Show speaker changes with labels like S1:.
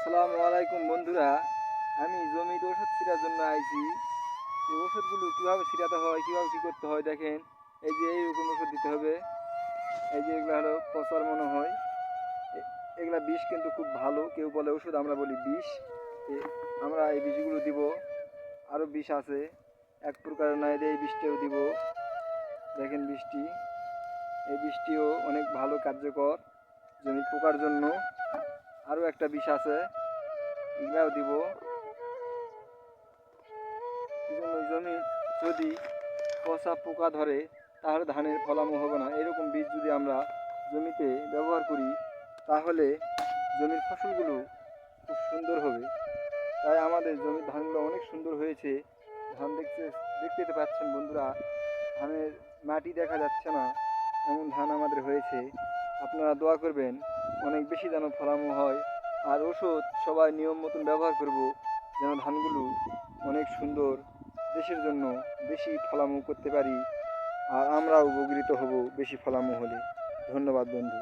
S1: আসসালামু আলাইকুম বন্ধুরা, আমি জমিতে ওষুধ ছিটার জন্য আইছি। এই ওষুধগুলো কীভাবে ছিটাতে হয়, কীভাবে কী করতে হয় দেখেন। এই যে এইরকম ওষুধ দিতে হবে। এই যে এগুলো হলো পচার মনে হয়। এগুলা বিষ কিন্তু খুব ভালো, কেউ বলে ওষুধ, আমরা বলি বিষ। আমরা এই বিষগুলো দিব। আরও বিষ আছে, এক প্রকার নয়, এই বিষটাও দিব। দেখেন বৃষ্টি, এই বৃষ্টিও অনেক ভালো কার্যকর জমির পোকার জন্য। আরও একটা বিষ আছে, এগুলাও দিব। জমি যদি পচা পোকা ধরে তাহলে ধানের ফলানো হবে না। এরকম বীজ যদি আমরা জমিতে ব্যবহার করি তাহলে জমির ফসলগুলো খুব সুন্দর হবে। তাই আমাদের জমির ধানগুলো অনেক সুন্দর হয়েছে। ধান দেখতে পাচ্ছেন বন্ধুরা, ধানের মাটি দেখা যাচ্ছে না, এমন ধান আমাদের হয়েছে। আপনারা দোয়া করবেন অনেক বেশি যেন ফলানো হয়। আর ওষুধ সবাই নিয়ম মতন ব্যবহার করব যেন ধানগুলো অনেক সুন্দর, দেশের জন্য বেশি ফলানো করতে পারি। আর আমরাও উপকৃত হব বেশি ফলানো হলে। ধন্যবাদ বন্ধু।